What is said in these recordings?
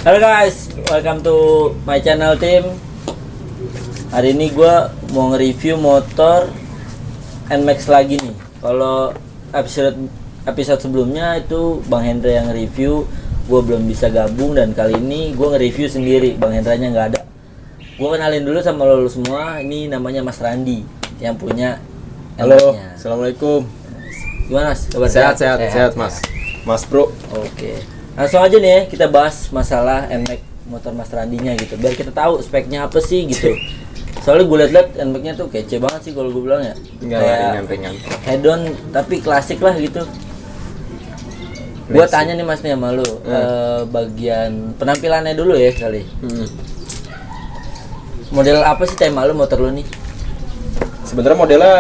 Halo guys, welcome to my channel team. Hari ini gue mau nge-review motor NMAX lagi nih. Kalau episode sebelumnya itu Bang Hendra yang review, gue belum bisa gabung, dan kali ini gue nge-review sendiri. Bang Hendranya nggak ada. Gue kenalin dulu sama lo semua. Ini namanya Mas Randi yang punya Halo, NMAX-nya. Assalamualaikum. Gimana Mas? Kabar Sehat Mas. Mas bro. Oke. Langsung aja nih ya, kita bahas masalah NMAX motor Mas Randinya gitu. Biar kita tahu speknya apa sih gitu. Soalnya gue liat-liat NMAX-nya tuh kece banget sih kalau gue bilang ya. Enggak lah, ringan-ringan. Head-on tapi klasik lah gitu. Gue tanya nih Mas nih sama lu, bagian penampilannya dulu ya kali. Model apa sih tema lu motor lu nih? Sebenarnya modelnya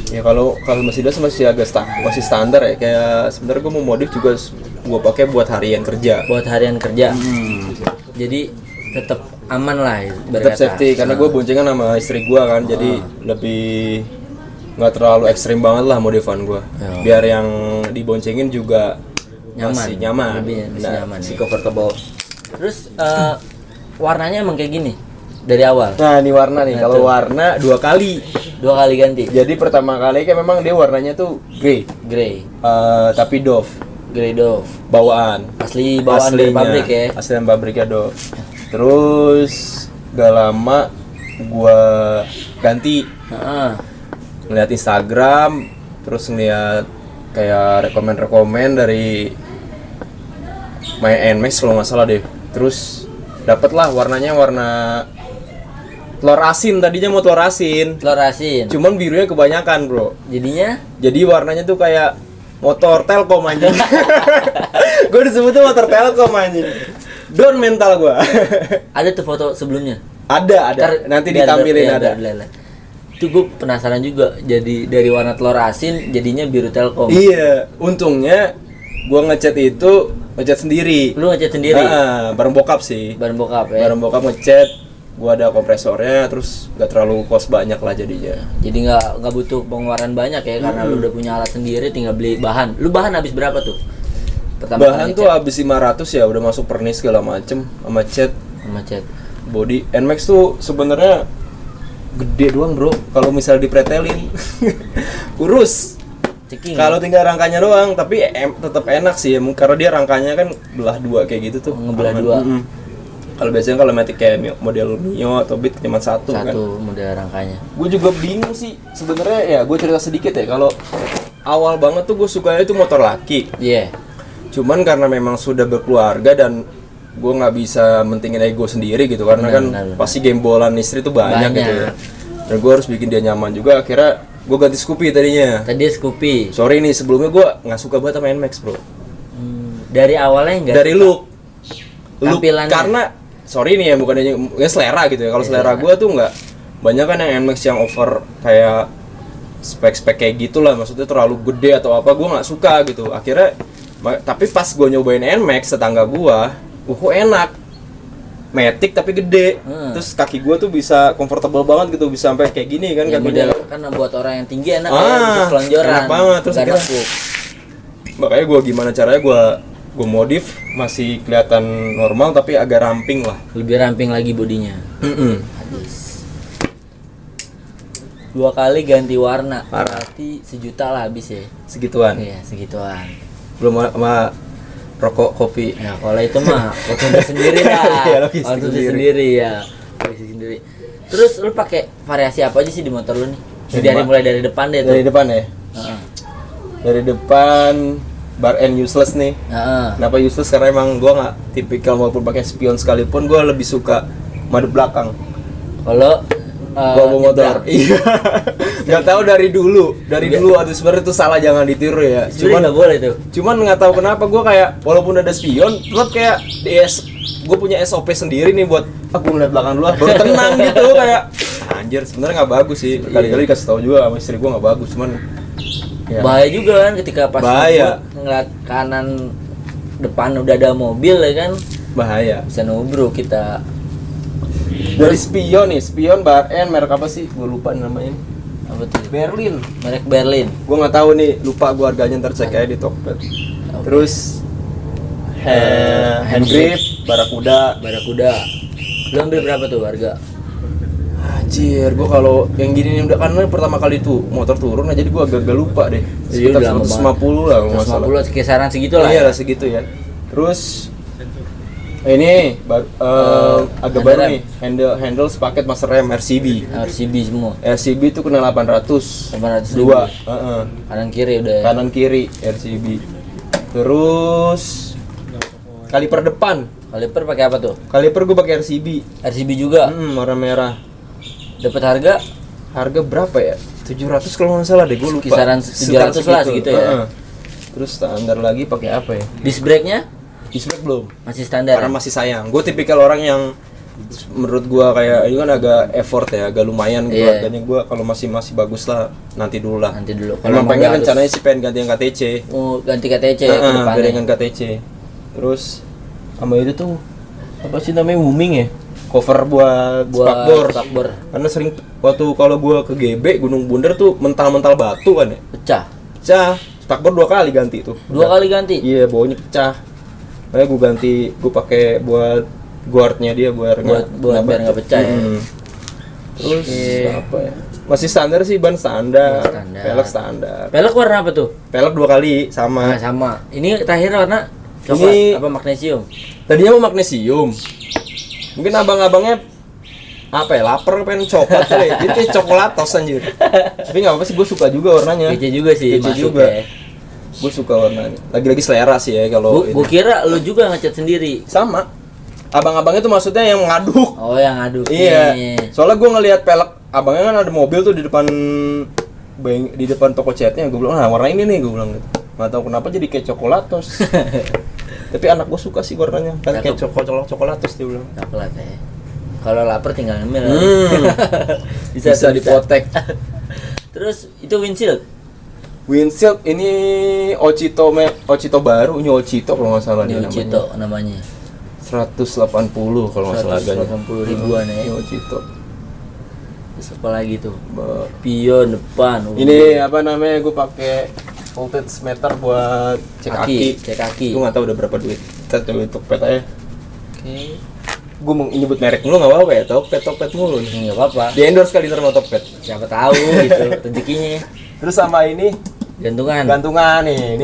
ya kalau Mercedes masih agak masih standar ya. Kayak sebenarnya gue mau modif juga gue pakai buat harian kerja. Buat harian kerja. Jadi tetap aman lah ya, Tetap safety karena gue boncengan sama istri gue kan. Jadi lebih nggak terlalu ekstrim banget lah modifan gue. Biar yang diboncengin juga masih nyaman. Lebih nyaman. Masih comfortable. Terus warnanya emang kayak gini dari awal. Nah, ini warna nih. Kalau warna dua kali ganti. Jadi pertama kali kan memang dia warnanya tuh grey, tapi Dove, grey Dove. bawaan. Asli bawaan dari pabrik ya. Asli dari pabriknya Dove. Terus gak lama gua ganti. Ngeliat Instagram, terus ngeliat kayak rekomen dari My NMAX kalau nggak salah deh. Terus dapatlah warnanya warna telur asin, tadinya mau telur asin. Cuman birunya kebanyakan, bro. Jadi warnanya tuh kayak motor Telkom anjing. Gue disebutnya motor Telkom anjing. Down mental gue. Ada tuh foto sebelumnya? Ada. Nanti ditampilin ada. Itu gue penasaran juga. Jadi dari warna telur asin jadinya biru Telkom. Iya, untungnya gue ngecat sendiri. Lu ngecat sendiri? Bareng bokap sih. Bareng bokap ya. Bareng bokap ngecat. Gua ada kompresornya, terus nggak terlalu cost banyak lah jadinya. Jadi nggak butuh pengeluaran banyak ya, karena lu udah punya alat sendiri, tinggal beli bahan. Lu bahan habis berapa tuh? Bahan tuh habis 500 ya, udah masuk pernis segala macem, sama cat. Body NMAX tuh sebenarnya gede doang, bro. Kalau misal dipretelin, kurus. Kalau tinggal rangkanya doang, tapi tetap enak sih ya, karena dia rangkanya kan belah dua kayak gitu tuh. Ngebelah dua. Kalau biasanya kalau Matic kayak model Mio atau Beat cuma satu kan. Model rangkanya. Gue juga bingung sih sebenarnya ya. Gue cerita sedikit ya. Kalau awal banget tuh gue sukanya itu motor laki. Iya. Cuman karena memang sudah berkeluarga dan gue nggak bisa mentingin ego sendiri gitu, karena pasti gembolan istri tuh banyak gitu ya. Dan gue harus bikin dia nyaman juga. Akhirnya gue ganti Scoopy tadinya. Scoopy. Sorry nih, sebelumnya gue nggak suka banget sama NMAX, bro. Dari awalnya nggak? Dari look tampilannya. Karena sorry nih ya, bukannya selera gitu ya. Kalau selera gue tuh nggak banyak kan yang NMAX yang over kayak spek kayak gitulah, maksudnya terlalu gede atau apa, gue nggak suka gitu. Akhirnya tapi pas gue nyobain NMAX tetangga gue, kok enak, Matic tapi gede. Terus kaki gue tuh bisa comfortable banget gitu, bisa sampai kayak gini kan, kakinya kan buat orang yang tinggi enak ya, bisa selonjoran. Enak banget. Terus makanya gue gimana caranya gue modif masih kelihatan normal tapi agak ramping lah. Lebih ramping lagi bodinya. Habis 2 kali ganti warna. Berarti 1 juta lah habis ya. Segituan. Iya, segituan. Belum sama rokok kopi. Ya kalau itu mah konsumsi sendiri lah. Konsumsi sendiri ya. Sendiri. Terus lu pakai variasi apa aja sih di motor lu nih? Mulai dari depan deh tuh. Dari depan ya. Dari depan bar end useless nih. Kenapa useless? Karena emang gue nggak tipikal, walaupun pakai spion sekalipun gue lebih suka madep belakang. Kalau bawa motor, iya. Nggak tahu dari dulu atau sebenarnya itu salah, jangan ditiru ya. Cuman nggak boleh tuh. Cuman nggak tahu kenapa gue kayak walaupun ada spion, tetap kayak gue punya SOP sendiri nih buat aku ngeliat belakang dulu, baru tenang gitu kayak anjir. Sebenarnya nggak bagus sih. Kali-kali dikasih tahu juga sama istri gue nggak bagus, cuman ya. Bahaya juga kan ketika pas ngeliat kanan depan udah ada mobil ya kan, bahaya, bisa nubruk kita. Dari spion bar N, merek apa sih? Gue lupa namanya. Apa tuh? Berlin. Merek Berlin. Gue nggak tahu nih, lupa gue harganya, ntar cek aja di Tokped. Terus hand grip, Barakuda. Lu ambil berapa tuh harga? Anjir, gua kalau yang gini udah kan pertama kali tuh motor turun aja, jadi gua agak lupa deh. Iya, Sekitar udah lama 150 lah kalau nggak salah. 150 kisaran segitu lah. Iya lah segitu ya. Terus ini agak baru nih, handle sepaket master rem RCB semua. RCB itu kena 800 dua. Kanan kiri RCB. Terus kaliper depan, Kaliper pakai apa tuh? kaliper gue pakai RCB juga. warna merah. Dapat harga Harga berapa ya? 700 kalau nggak salah deh, gue lupa. kisaran 700 lah segitu ya. Terus standar lagi pakai apa ya? Disc brake-nya Disc brake belum, masih standar. karena masih sayang. Gue tipikal orang yang menurut gua kayak ini kan agak effort ya, agak lumayan gitu. Iya. Harganya gua kalau masih bagus lah, nanti dulu lah. Nanti dulu. Emang mau pengen nggak rencananya sih pengen ganti yang KTC. mau ganti KTC ya ke depannya. Dengan KTC. Terus sama itu tuh apa sih namanya, Wuming ya? Cover buat spakbor. Karena sering waktu kalau gua ke GB Gunung Bunder tuh mental-mental batu kan ya. Pecah. Spakbor 2 kali ganti tuh. 2 kali ganti. Iya, baunya pecah. Makanya gue ganti, gue pakai buat guardnya dia biar biar nggak pecah ya. Terus apa ya? Masih standar sih, ban standar. Pelek standar. Pelek warna apa tuh? Pelek 2 kali sama. Nah, sama. Ini terakhir warna coklat apa magnesium? Tadinya mau magnesium. Mungkin abang-abangnya apa ya, lapar pengen coklat kali. Jadi kayak coklatos anjir. Tapi nggak apa-apa sih, gue suka juga warnanya. Kece juga sih, Kece masuk juga. ya. Gue suka warnanya. Lagi-lagi selera sih ya kalau Gue kira lu juga ngecat sendiri. sama. Abang-abangnya tuh maksudnya yang ngaduk. Oh, yang ngaduk. Iya. Soalnya gue ngelihat pelek abangnya kan ada mobil tuh di depan toko catnya. Gue bilang, nah warna ini nih, gue bilang gitu. Nggak tahu kenapa jadi kayak coklatos. Tapi anak gue suka sih warnanya. Kan kayak coklatos dia bilang. Coklat ya. Kalau lapar tinggal ngemil. Bisa dipotek. Terus itu Windshield ini Ochito baru, ini Ochito kalau nggak salah ini dia Ochito namanya. 180 kalau nggak salah harganya. 180 ribuan ya. Ini Ochito. Terus apa lagi tuh? Pion depan. Ini apa namanya? Gue pakai voltage meter buat cek kaki. Gue nggak tahu udah berapa duit. Kita coba Tokped aja. Oke. Gue mau nyebut merek mulu nggak apa-apa ya, Tokped mulu nih. Nggak apa-apa. Di endorse kali ntar sama Tokped. Siapa tahu gitu rezekinya. Terus sama ini gantungan nih.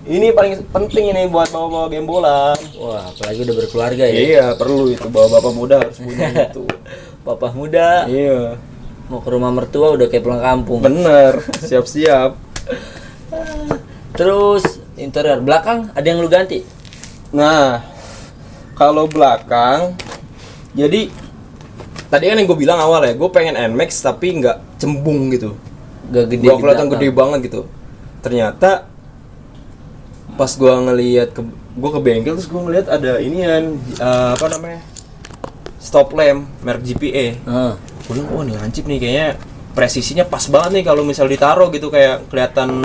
Ini paling penting ini buat bawa-bawa gembolan. Wah, apalagi udah berkeluarga ya. Iya, perlu itu. Bawa bapak muda harus punya itu. Papa muda. Iya. Mau ke rumah mertua udah kayak pulang kampung. Bener, siap-siap. Terus interior belakang ada yang lu ganti? Nah, kalau belakang, jadi tadi kan yang gue bilang awal ya, gue pengen NMAX tapi nggak cembung gitu. Gak gede. Gua kelihatan gede banget gitu. Ternyata pas gue ngelihat gue ke bengkel terus gue ngelihat ada inian apa namanya, stop lamp merek GPA. Gue bilang, oh nih lancip nih, kayaknya presisinya pas banget nih kalau misal ditaruh gitu, kayak kelihatan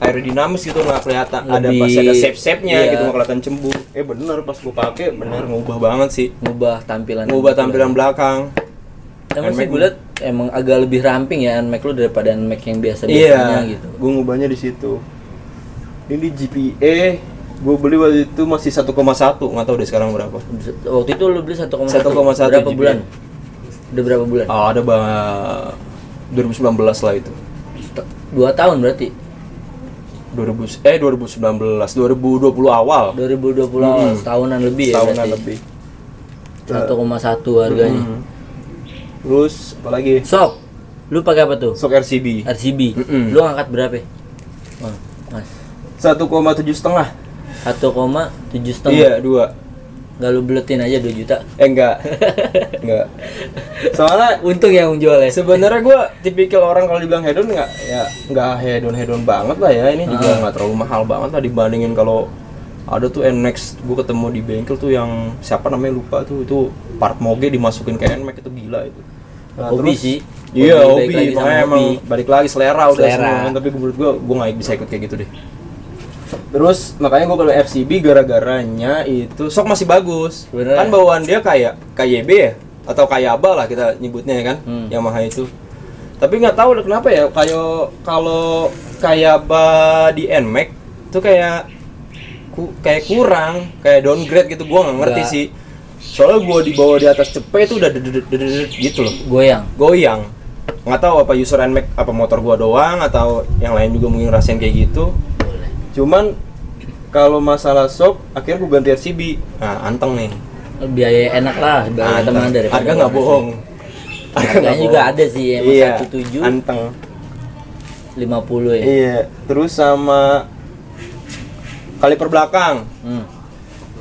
aerodinamis gitu, nggak kelihatan ada pasti ada shape-nya gitu, nggak kelihatan cembung. Bener pas gue pakai bener ngubah banget sih. Ngubah tampilan belakang. Emang sih gue liat emang agak lebih ramping ya NMAX lu daripada NMAX yang biasanya gitu. Gue ngubahnya di situ. Ini GPA gue beli waktu itu masih 1,1, nggak tahu deh sekarang berapa. Waktu itu lu beli 1,1. 1,1 berapa GPA. bulan? Udah berapa bulan? Ada 2019 lah itu. 2 tahun berarti. 2019 2020 awal. 2020 awal, setahunan lebih ya. Setahunan lebih. 1,1 harganya. Terus apa lagi? Sok. Lu pakai apa tuh? Sok RCB. Lu ngangkat berapa? Mas. 1,7,5. 1,7,5. Iya, 2. Enggak lu beletin aja 2 juta. Enggak. Soalnya untung yang menjual ya. Sebenarnya gue tipikal orang kalau dibilang hedon nggak hedon banget lah ya. Ini juga nggak terlalu mahal banget lah dibandingin kalau ada tuh NMAX. Gue ketemu di bengkel tuh yang siapa namanya lupa tuh, itu part moge dimasukin ke NMAX, itu gila itu. Hobi sih. Iya, hobi. Makanya emang balik lagi selera udah semua. Tapi menurut gue nggak bisa ikut kayak gitu deh. Terus makanya gue kalau RCB gara-garanya itu sok masih bagus. Bener. Kan bawaan dia kayak KYB ya, atau Kayaba lah kita nyebutnya ya kan, Yamaha itu. Tapi nggak tahu kenapa ya, kayak kalau Kayaba di NMAX itu kayak kayak kurang, kayak downgrade gitu, gua nggak ngerti Nggak. sih. Soalnya gua dibawa di atas cepet itu udah gitu loh, goyang. Nggak tahu apa user NMAX apa motor gua doang atau yang lain juga mungkin ngerasain kayak gitu. Boleh. Cuman kalau masalah shock, akhirnya gua ganti RCB. Nah, anteng nih. Biaya enak lah, biaya teman dari Harga nggak bohong. Harganya juga ada sih, emang Iya, 17 anteng. 50 ya. Iya, terus sama kaliper belakang.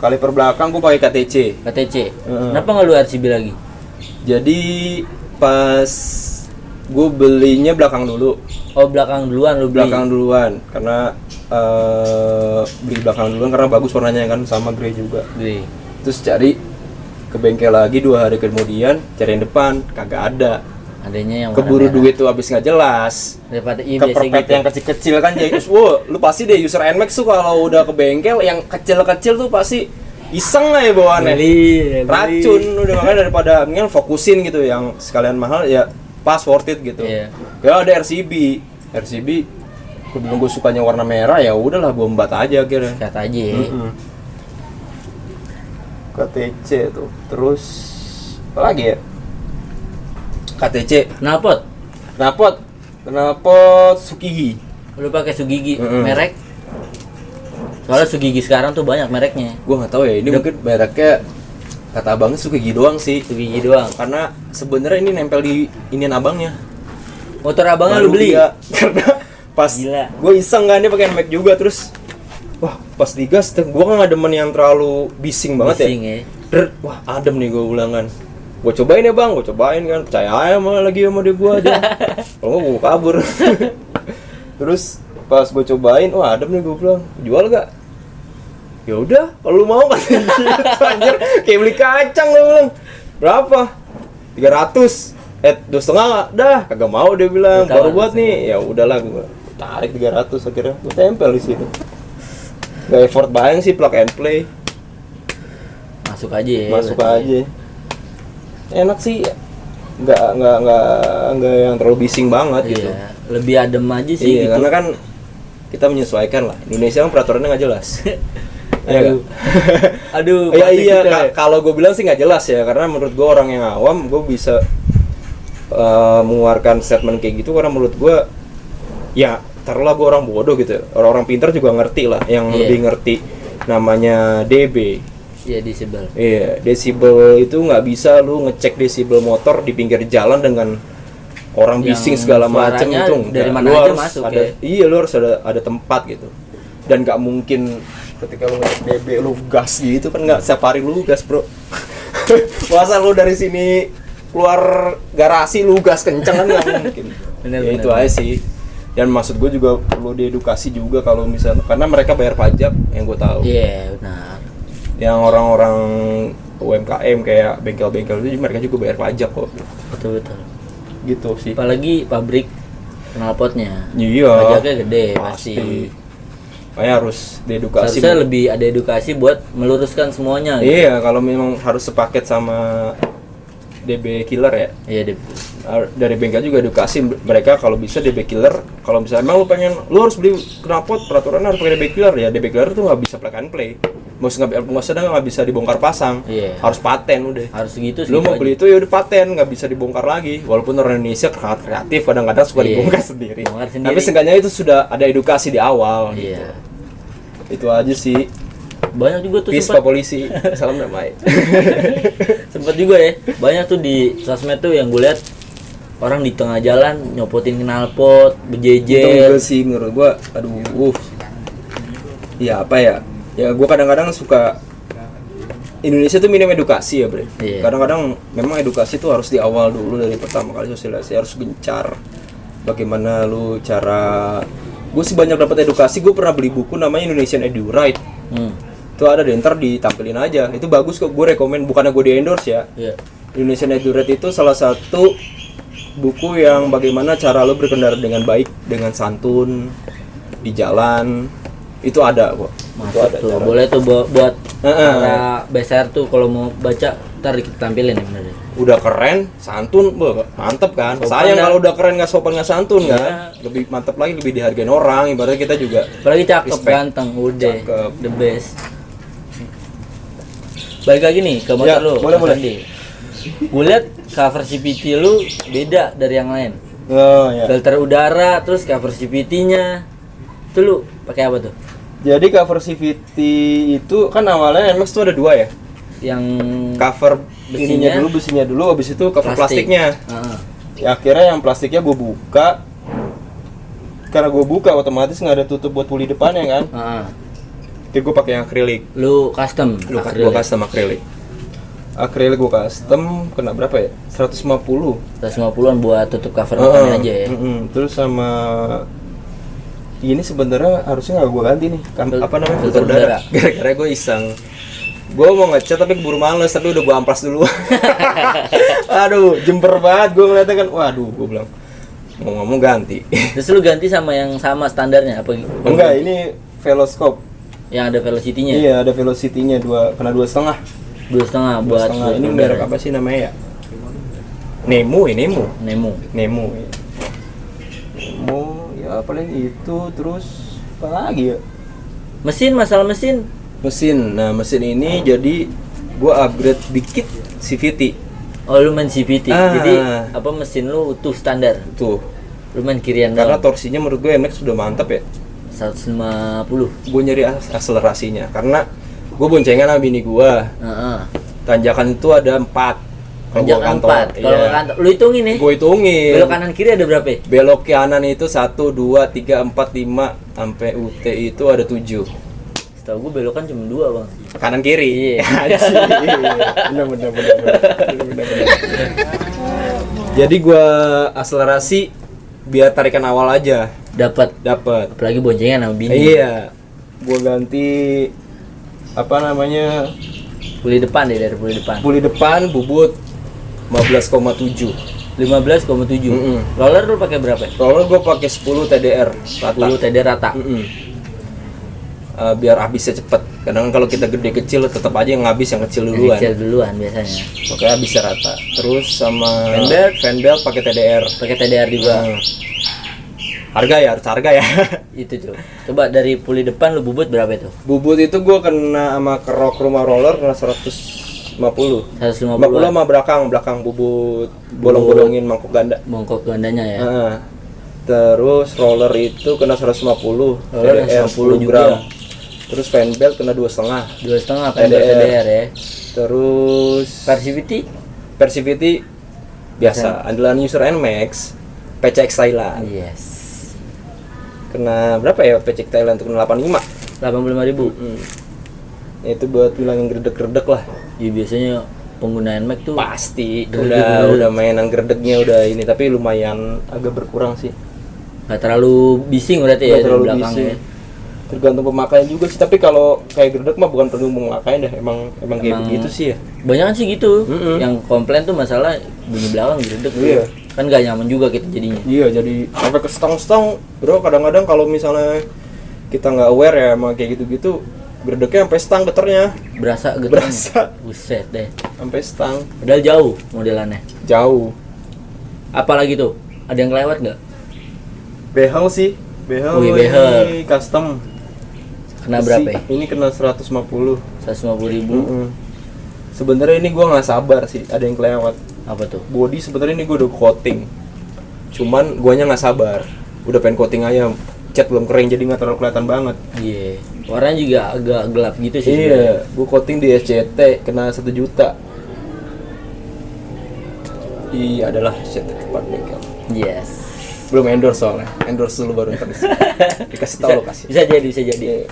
Kaliper belakang gue pakai KTC. KTC. Kenapa nggak lu RCB lagi? Jadi pas gue belinya belakang dulu. Oh, belakang duluan lu beli. Belakang duluan karena beli belakang duluan karena bagus warnanya kan, sama grey juga. Beli. Terus cari ke bengkel lagi 2 hari kemudian, cari yang depan kagak ada. Adanya yang Keburu warna merah. duit tuh habis nggak jelas. Daripada iya biasa Keperpet gitu. yang kecil-kecil kan jadi wow, lu pasti deh user NMAX tuh kalau udah ke bengkel yang kecil-kecil tuh pasti iseng lah ya bawaannya. Beli. Racun udah, makanya daripada mendingan fokusin gitu yang sekalian mahal ya pas worth it gitu. Iya. Ya ada RCB gue bilang gue sukanya warna merah, ya udahlah gue embat aja akhirnya. Kata aja ya. KTC tuh, terus apa lagi ya? KTC, Knalpot. knalpot Sukigi. Lu pakai Sugigi merek? Soalnya Sugigi sekarang tuh banyak mereknya. Gue nggak tahu ya, ini mungkin mereknya kata abangnya Sukigi doang sih. Sugigi doang. Karena sebenarnya ini nempel di inian abangnya. Motor abangnya Baru lu beli? dia. Karena pas Gila. gue iseng kan dia pakai NMAX juga, terus wah pas digas gue kan nggak demen yang terlalu bising banget Bising ya. ya. Wah adem nih gue ulang kan. Gue cobain ya bang, gue cobain kan, percaya aja lagi sama dia gue aja. Kalau nggak gue kabur. Terus pas gue cobain, wah adem nih, gue bilang jual gak? Ya udah, kalau lu mau kan. Anjir, kayak beli kacang lu bilang. Berapa? 300. 2,5 dah, kagak mau dia bilang. Ditawar Baru buat langsung. nih. Ya udahlah, gue tarik 300 akhirnya. Gue tempel di situ. Gak effort banget sih, plug and play. Masuk aja ya. Masuk berarti. aja. Enak sih, nggak yang terlalu bising banget gitu. Iya, lebih adem aja sih Iya, gitu. karena kan kita menyesuaikan lah. Indonesia kan peraturannya nggak jelas. Aduh. Aduh, Ya pasti iya, gitu ya. kalau gue bilang sih nggak jelas ya, karena menurut gue orang yang awam, gue bisa mengeluarkan statement kayak gitu karena menurut gue, ya taruhlah gue orang bodoh gitu. Orang-orang pintar juga ngerti lah, yang Iya. lebih ngerti namanya DB. Iya, disable. Iya, desibel itu nggak bisa lu ngecek desibel motor di pinggir jalan dengan orang Yang bising segala macam suaranya itu dari enggak. mana Lu aja harus masuk ada, ya. Iya, lu harus ada tempat gitu. Dan nggak mungkin ketika lu ngecek DB lu gas gitu kan, nggak setiap hari lu gas bro. Masa lu dari sini keluar garasi lu gas kenceng kan nggak mungkin. Bener, Ya, bener, itu bener. aja sih. Dan maksud gue juga perlu diedukasi juga kalau misalnya, karena mereka bayar pajak yang gue tahu. Iya, benar. Yang orang-orang UMKM kayak bengkel-bengkel itu mereka juga bayar pajak kok. Betul betul. Gitu sih. Apalagi pabrik knalpotnya. Iya. Pajaknya gede pasti. Makanya harus diedukasi. Seharusnya lebih ada edukasi buat meluruskan semuanya. Gitu. Iya, kalau memang harus sepaket sama DB killer ya. Iya, deh. Dari bengkel juga edukasi mereka kalau bisa DB killer. Kalau misalnya emang lu harus beli knalpot, peraturan harus pakai DB killer ya. DB killer tuh nggak bisa plug and play. Nggak bisa dibongkar pasang. Iya. Harus paten udah. Harus gitu sih. Lu mau beli itu ya udah paten, nggak bisa dibongkar lagi. Walaupun orang Indonesia sangat kreatif, kadang-kadang suka Iya. dibongkar sendiri. Bongkar sendiri. Tapi seenggaknya itu sudah ada edukasi di awal. Iya. Gitu. Itu aja sih. Banyak juga tuh Peace sempat Pak Polisi. Salam damai. sempet juga ya. Banyak tuh di sosmed tuh yang gue lihat orang di tengah jalan nyopotin knalpot, Itu berjejer. juga sih menurut gua, aduh. Ya apa ya? Ya gua kadang-kadang suka Indonesia tuh minim edukasi ya, Bre. Iya. Kadang-kadang memang edukasi tuh harus di awal dulu, dari pertama kali sosialisasi harus gencar. Bagaimana lu cara, gue sih banyak dapat edukasi. Gue pernah beli buku namanya Indonesian Edu Right. Itu ada deh, ntar ditampilin aja. Itu bagus kok, gue rekomen. Bukannya gue di endorse ya. Iya. Indonesian Edu Right itu salah satu buku yang bagaimana cara lo berkendara dengan baik, dengan santun di jalan. Itu ada kok. Itu Masuk ada tuh. cara. Boleh tuh buat para BSR tuh kalau mau baca ntar kita tampilin ya bener. Udah keren, santun, mantep kan. Sopan Sayang dah. kalau udah keren nggak sopan nggak santun Iya. kan. Lebih mantep lagi, lebih dihargain orang. Ibaratnya kita juga Apalagi cakep, Respect. ganteng, udah Cakep. the best. Balik lagi nih ke motor Ya, lu, boleh, Mas boleh. Andi. Gue liat cover CVT lu beda dari yang lain. Oh ya. Filter udara, terus cover CVT-nya. Itu lu pakai apa tuh? Jadi cover CVT itu kan awalnya NMAX tuh ada dua ya. Yang Cover Besinya. ininya dulu, besinya dulu, habis itu cover plastiknya. Heeh. Ya, akhirnya yang plastiknya gue buka. Karena gue buka otomatis nggak ada tutup buat puli depannya kan. Heeh. Jadi gue pakai yang akrilik. Lu custom. Gue acrylic. custom akrilik. Akrilik gue custom kena berapa ya? 150. 150-an buat tutup cover depannya aja ya. Terus sama ini sebenarnya harusnya nggak gue ganti nih. Apa namanya? Filter Filter udara. udara. Gara-gara gue iseng. Gue mau ngecat tapi keburu males, tapi udah gue amplas dulu. Aduh, jemper banget gue ngeliatnya kan. Waduh, gue bilang mau ngomong ganti. Terus lu ganti sama yang sama standarnya apa? Enggak, ini veloscope. Yang ada velocity-nya. Iya, ada velocity-nya kena 2,5. 2,5 buat Setengah. Ini filter merek udara. apa sih namanya ya? Nemo. Nemo. Ya paling itu, terus apa lagi ya? Mesin, masalah mesin. Mesin. Nah, mesin ini jadi gua upgrade dikit CVT. Oh, lu main CVT. Ah. Jadi apa mesin lu utuh standar. Tuh. Lu main kirian Karena doang. torsinya menurut gue NMAX sudah mantap ya. 150. Gue nyari akselerasinya karena gue boncengan sama bini gua. Heeh. Tanjakan itu ada 4. Kalau gua Tanjakan kantor. 4. Kalau Iya. kantor, lu hitungin nih. Gue hitungin. Belok kanan kiri ada berapa? Ya? Belok kanan itu 1, 2, 3, 4, 5 sampai UT itu ada 7. Setahu gue belokan cuma 2, Bang. Kanan kiri. Iya. Anjing. Bener. Jadi gua akselerasi biar tarikan awal aja Dapat. dapat. Apalagi boncengan sama bini. Iya. Gua ganti apa namanya? Puli depan deh, dari puli depan. Puli depan bubut 15,7. 15,7. Mm-mm. Roller lu pakai berapa? Ya? Roller gua pakai 10 TDR rata. 10 TD rata. Biar habisnya cepet. Kadang kalau kita gede kecil tetap aja yang habis yang kecil duluan. Kecil duluan biasanya. Oke, habisnya rata. Terus sama Fan belt pakai TDR. Pakai TDR juga. Harga ya, harus harga ya. Itu tuh. Coba dari puli depan lu bubut berapa itu? Bubut itu gua kena sama kerok rumah roller kena 150. 150. 50 sama belakang bubut bolong-bolongin mangkok ganda. Bongkok gandanya ya. Terus roller itu kena 150. Roller TDR 150 10 juga. gram. Terus fan belt kena 2,5. 2,5 pendek TDR ya. Terus Persivity biasa andalan user NMAX PCX Thailand. Yes. Kena berapa ya PCX Thailand tuh? Kena 85. 85.000. Itu buat bilangin gredek-gredek lah. Ya biasanya penggunaan Mac tuh Pasti Gredek. udah mainan gredeknya udah ini, tapi lumayan agak berkurang sih. nggak terlalu bising berarti ya Nggak dari terlalu belakang bising. ya. Tergantung pemakaian juga sih, tapi kalau kayak gredek mah bukan tergantung pemakaian dah, emang kayak Emang- begitu sih ya. Banyak sih gitu. Mm-mm. Yang komplain tuh masalah bunyi belakang gredek. Iya. Kan nggak nyaman juga kita jadinya. Iya, jadi sampai ke stang-stang, bro. Kadang-kadang kalau misalnya kita nggak aware ya sama kayak gitu-gitu, gredeknya sampai stang geternya, Berasa gitu. Berasa. Buset deh. sampai stang Padahal jauh modelannya. jauh. Apalagi tuh? Ada yang kelewat nggak? Behel sih, behel. Wih, behel. Ini custom. Kena berapa ya? Ini kena 150. 150.000. Sebenarnya ini gua nggak sabar sih, ada yang kelewat. Apa tuh? Body sebenarnya ini gua udah coating, cuman guanya nggak sabar. Udah pengen coating aja, cat belum kering jadi nggak terlalu kelihatan banget. Iya. Warnanya juga agak gelap gitu sih. Iya, gua coating di SCT kena 1 juta. Iya, adalah SCT tempat bengkel. sebenarnya. Yes. Belum endorse soalnya, endorse dulu baru ntar dikasih tahu lokasi. Bisa jadi, bisa jadi. Iya.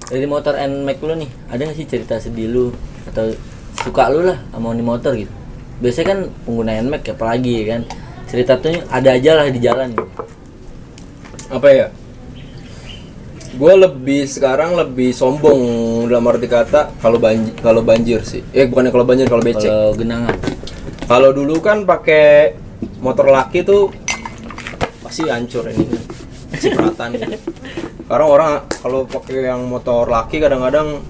Dari motor NMAX lu nih, ada nggak sih cerita sedih lu atau suka lu lah sama nih motor gitu? Biasanya kan pengguna NMAX apalagi ya kan, cerita tuh ada aja lah di jalan gitu. Apa ya? Gue sekarang lebih sombong dalam arti kata kalau banjir sih. Bukannya kalau banjir, kalau becek. Kalau genangan, Kalau dulu kan pakai motor laki tuh pasti hancur ini. cipratan gitu. Sekarang orang kalau pakai yang motor laki kadang-kadang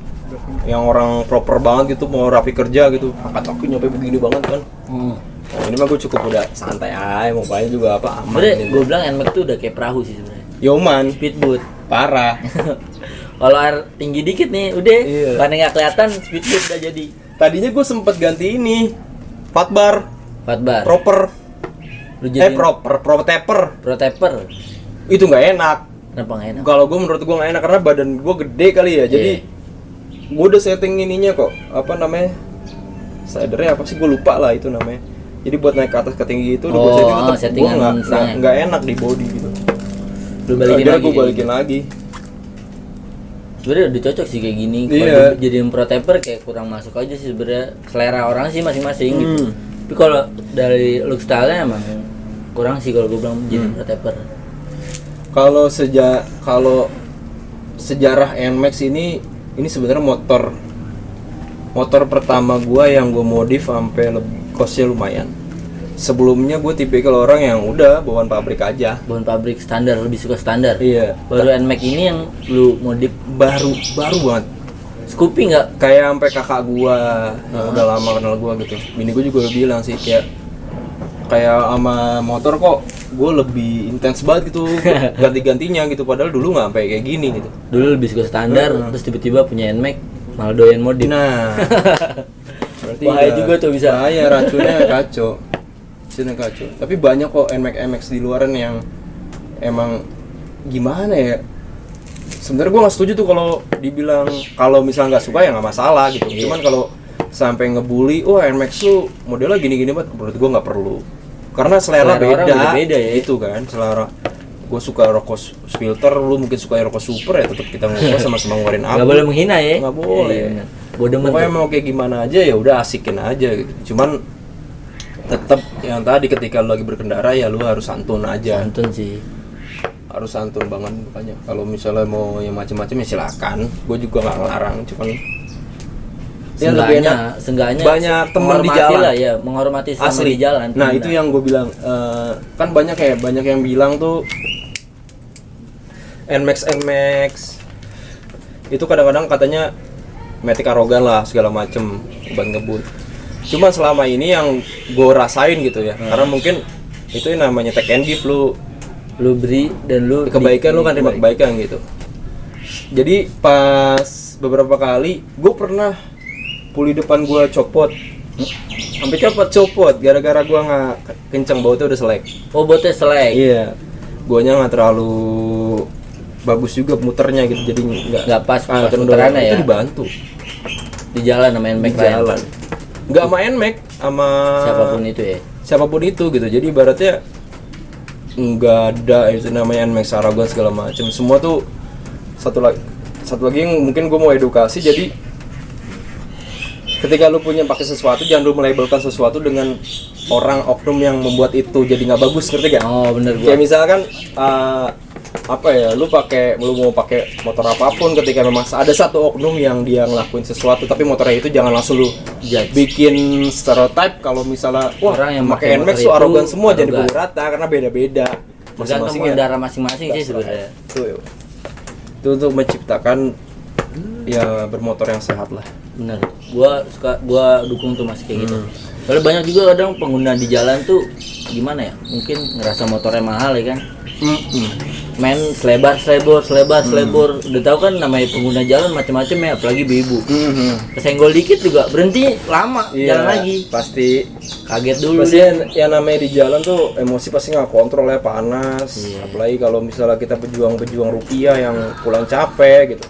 yang orang proper banget gitu mau rapi kerja gitu, angkat kaki nyampe begini banget kan. Nah, ini mah gue cukup udah santai aja, mau main juga apa aman. Sebenernya Gitu. gue bilang NMAX tuh udah kayak perahu sih sebenarnya. Yoman, Speedboat. parah. Kalau air tinggi dikit nih, udah. Iya. Karena nggak kelihatan, speedboat udah jadi. Tadinya gue sempet ganti ini, fat bar, 4 bar. proper, Lu jadi pro taper. protector. Itu nggak enak. Kenapa nggak enak? Kalau gue menurut gue nggak enak karena badan gue gede kali ya, jadi gue udah setting ininya kok, apa namanya, slidernya apa sih gue lupa lah itu namanya. Jadi buat naik ke atas ke tinggi itu udah gue setting tetap gue settingan stangnya. nggak enak di body gitu. Lu balikin Akhirnya lagi. gue balikin lagi. Sebenarnya udah cocok sih kayak gini. Iya. Kalau jadiin protector kayak kurang masuk aja sih sebenarnya. Selera orang sih masing-masing gitu. Tapi kalau dari look style-nya emang kurang sih kalau gue bilang jadi protector. Kalau sejarah NMAX ini sebenarnya motor pertama gua yang gue modif sampai costnya lumayan. Sebelumnya gue tipikal orang yang udah bawaan pabrik aja. Bawaan pabrik standar, lebih suka standar. Iya. Baru NMAX ini yang lu modif Baru banget. Scoopy nggak? Kayak sampai kakak gua yang udah lama kenal gua gitu. Bini gua juga udah bilang sih kayak sama motor kok gue lebih intens banget gitu ganti-gantinya gitu, padahal dulu nggak sampai kayak gini gitu. Dulu lebih suka standar, terus tiba-tiba punya NMAX malah doyan modif. Nah, berarti Bahaya juga tuh bisa. bahaya, racunnya kacau. Tapi banyak kok NMAX di luaran yang emang gimana ya, sebenarnya gue nggak setuju tuh kalau dibilang kalau misalnya nggak suka ya nggak masalah gitu. Cuman kalau sampai ngebully, NMAX lu modelnya gini-gini banget, menurut gue nggak perlu. Karena selera orang beda, beda ya. itu kan selera. Gue suka rokok filter, lu mungkin suka rokok super ya, tetap kita ngobrol sama-sama ngeluarin abu. Nggak boleh menghina ya. Nggak boleh. Iya, bodoh Pokoknya mau kayak gimana aja ya udah asikin aja gitu. Cuman tetap yang tadi ketika lu lagi berkendara ya lu harus santun aja. Santun sih. Harus santun banget makanya. Kalau misalnya mau yang macam-macam ya silakan. Gue juga nggak ngelarang, cuman ya lebih enak. Seenggaknya Banyak teman di menghormati jalan. lah ya, menghormati sama Asli di jalan. Nah itu yang gue bilang, kan banyak yang bilang tuh NMAX itu kadang-kadang katanya metik arogan lah segala macem ban ngebut. Cuma selama ini yang gue rasain gitu ya, karena mungkin itu yang namanya take and give, lu beri dan lu kebaikan lu kan terima kebaikan gitu. Jadi pas beberapa kali gue pernah puli depan gue copot, sampai copot gara-gara gue nggak kenceng, bautnya udah selek. Oh, botnya selek. Iya, guanya nggak terlalu bagus juga muternya gitu, jadi Nggak pas kendor. muterannya ya? Itu dibantu Di jalan sama di NMAX lain. jalan, nggak sama NMAX, sama Siapapun itu ya. gitu. Jadi ibaratnya nggak ada itu namanya NMAX Aragon segala macam, semua tuh satu lagi yang mungkin gue mau edukasi. Jadi ketika lu punya pakai sesuatu, jangan lu melabelkan sesuatu dengan orang oknum yang membuat itu jadi nggak bagus, ngerti gak? Oh, bener gua. Kayak misalkan lu mau pakai motor apapun, ketika memang ada satu oknum yang dia ngelakuin sesuatu tapi motornya itu, jangan langsung lu bikin stereotype kalau misalnya Orang yang pakai pakai NMAX motor tuh itu arogan semua, jadi arogan. pukul rata karena beda-beda Tergantung masing-masing ya. pengendara masing-masing sih sebenarnya. Itu untuk menciptakan ya bermotor yang sehat lah. Bener. Gua dukung tuh masih kayak gitu. Soalnya banyak juga kadang pengguna di jalan tuh gimana ya? Mungkin ngerasa motornya mahal ya kan. Main selebar. Udah tahu kan namanya pengguna jalan macam-macam ya, apalagi ibu-ibu. Kesenggol dikit juga berhenti lama, jalan lagi. Pasti Kaget dulu. pasti yang namanya di jalan tuh emosi pasti nggak kontrol ya, panas. Apalagi kalau misalnya kita pejuang rupiah yang pulang capek gitu.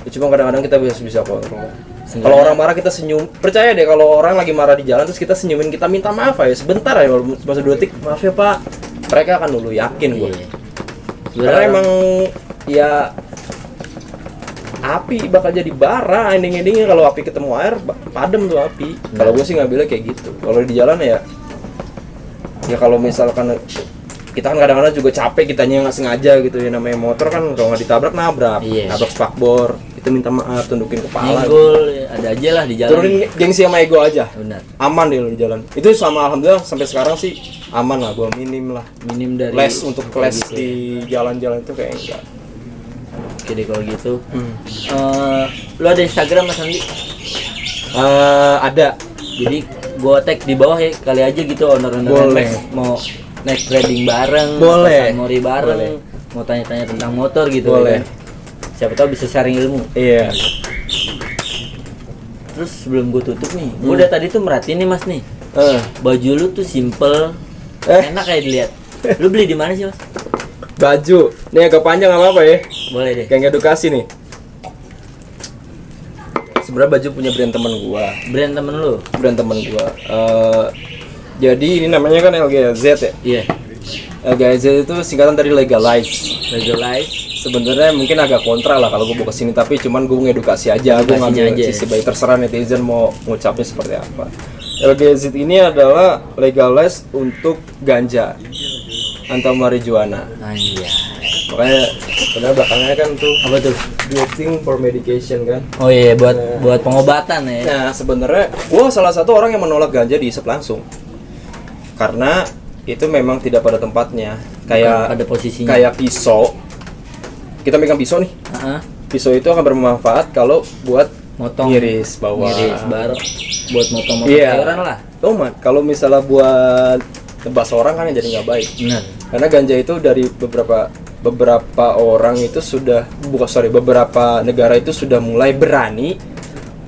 Ya, cuma kadang-kadang kita bisa kontrol. Kalau orang marah kita senyum, percaya deh kalau orang lagi marah di jalan terus kita senyumin, kita minta maaf ya sebentar ya, masa 2 detik, maaf ya Pak, mereka akan dulu yakin gue. Karena emang ya api bakal jadi bara ending-endingnya kalau api ketemu air, padam tuh api. Kalau gue sih ngambilnya kayak gitu. Kalau di jalan ya kalau misalkan kita kan kadang-kadang juga capek, kitanya nggak sengaja gitu ya, namanya motor kan kalau nggak ditabrak nabrak spakbor, itu kita minta maaf, tundukin kepala. Nyenggol, ada aja lah di jalan. Turunin gengsi sama ego aja. Benar. Aman deh lo di jalan. Itu sama alhamdulillah sampai sekarang sih aman lah, gua minim lah. Minim dari Les untuk les gitu ya. di jalan-jalan itu kayak enggak. Oke deh kalau gitu. Lu ada Instagram Mas Andi? Ada. Jadi gua tag di bawah ya kali aja gitu owner-owner Boleh. NMAX mau naik trading bareng, Boleh. mori bareng, Boleh. mau tanya-tanya tentang motor gitu. Boleh. Ya. Siapa tahu bisa sharing ilmu. Iya. Terus sebelum gue tutup nih, gue udah tadi tuh merhatiin nih Mas nih, baju lu tuh simple, enak kayak dilihat. Lu beli di mana sih Mas? Baju. Nih agak panjang nggak apa-apa ya? Boleh deh. Kayak edukasi nih. Sebenarnya baju punya brand temen gua. Brand temen lu? Brand temen gua. Jadi ini namanya kan LGZ ya. Iya. LGZ itu singkatan dari legalize. Legalize. Sebenarnya mungkin agak kontra lah kalau gue bawa kesini, tapi cuman gue ngedukasi aja, gue ngambil aja. sisi baik, terserah netizen mau ngucapnya seperti apa. LGZ ini adalah legalize untuk ganja atau marijuana. Anjay. Makanya sebenarnya belakangnya kan tuh Apa tuh? using for medication kan. Oh iya, buat pengobatan ya. Nah sebenarnya gue salah satu orang yang menolak ganja dihisap langsung karena itu memang tidak pada tempatnya. Kayak pada posisinya. kayak pisau. Kita megang pisau nih. Pisau itu akan bermanfaat kalau buat Motong. ngiris bawah. Ngiris baru buat motong-motong Iya. sayuran lah. Kalau misalnya buat tebas orang kan jadi nggak baik. Benar. Karena ganja itu dari beberapa orang itu sudah beberapa negara itu sudah mulai berani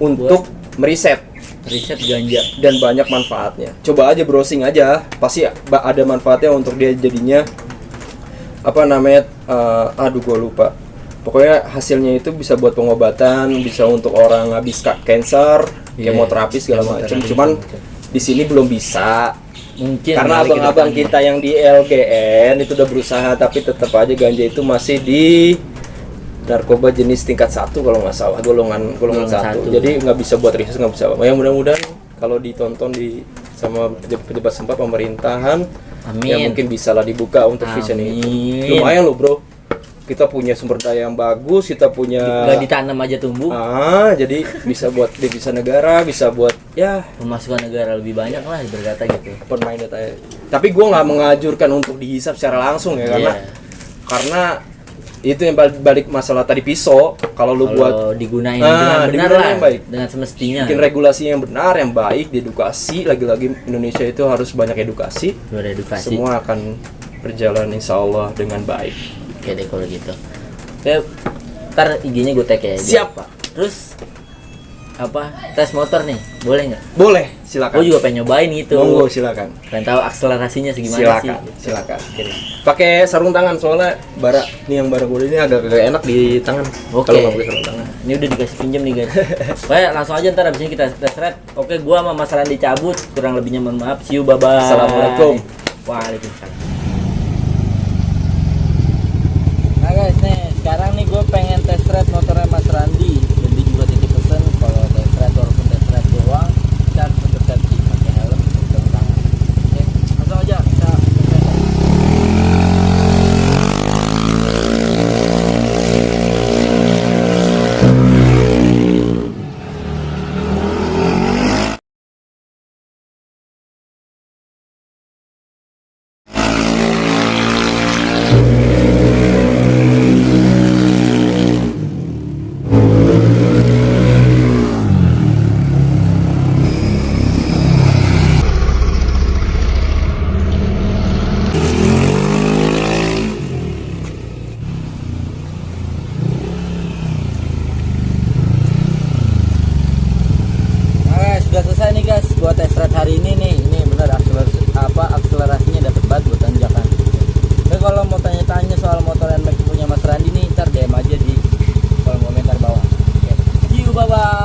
untuk meriset Riset ganja. dan banyak manfaatnya. Coba aja browsing aja, pasti ada manfaatnya untuk dia jadinya apa namanya? Gue lupa. Pokoknya hasilnya itu bisa buat pengobatan, bisa untuk orang habis cancer, kemoterapi segala macam. Cuman di sini belum bisa. Mungkin Karena nanti abang-abang kedepannya. kita yang di LGN itu udah berusaha, tapi tetap aja ganja itu masih di narkoba jenis tingkat 1 kalau nggak salah, golongan satu. 1. Jadi nggak bisa buat riset, nggak bisa. Yang mudah-mudahan kalau ditonton sama pejabat sempat pemerintahan, Amin. ya mungkin bisa lah dibuka untuk vision ini. Amin. Lumayan loh bro, kita punya sumber daya yang bagus, kita punya Gak ditanam aja tumbuh. jadi bisa buat devisa negara, bisa buat ya Pemasukan negara lebih banyak lah berkata gitu. open minded aja. Tapi gue nggak mengajurkan untuk dihisap secara langsung ya, karena itu yang balik masalah tadi pisau. Kalau lu buat digunain dengan benar digunain lah, yang baik. dengan semestinya. bikin regulasi yang benar, yang baik, diedukasi. Lagi-lagi Indonesia itu harus banyak edukasi. Beredukasi. Semua akan berjalan insya Allah dengan baik. Oke deh kalau gitu. Oke, ntar IG-nya gue tag ya. Siap, Pak. Terus apa tes motor nih boleh nggak? Boleh, silakan. Gue juga pengen nyobain gitu. Monggo, silakan. Pengen tahu akselerasinya segimana Silakan, sih. silakan. Oke deh. Pakai sarung tangan soalnya ini yang bara gue ini agak enak di tangan. Oke. Kalau nggak pakai sarung tangan. Ini udah dikasih pinjam nih guys. Baik, langsung aja ntar abis ini kita tes ride. Oke, gua sama Mas Randi cabut. Kurang lebihnya mohon maaf. See you, bye bye. Assalamualaikum. Waalaikumsalam. Nah guys, nih sekarang nih gue pengen tes ride motornya Mas Randi. Dan dia juga titip pesen kalau tes ride walaupun tes ride doang, kita harus untuk safety, pakai helm, sarung tangan. Oke, langsung aja kita tes ride. Sudah selesai nih guys buat test ride hari ini nih. Ini benar akselerasinya dapat banget buat tanjakan. Tapi kalau mau tanya-tanya soal motor NMAX punya Mas Randi nih, ntar DM aja di kolom komentar bawah. Oke. See you, bye bye.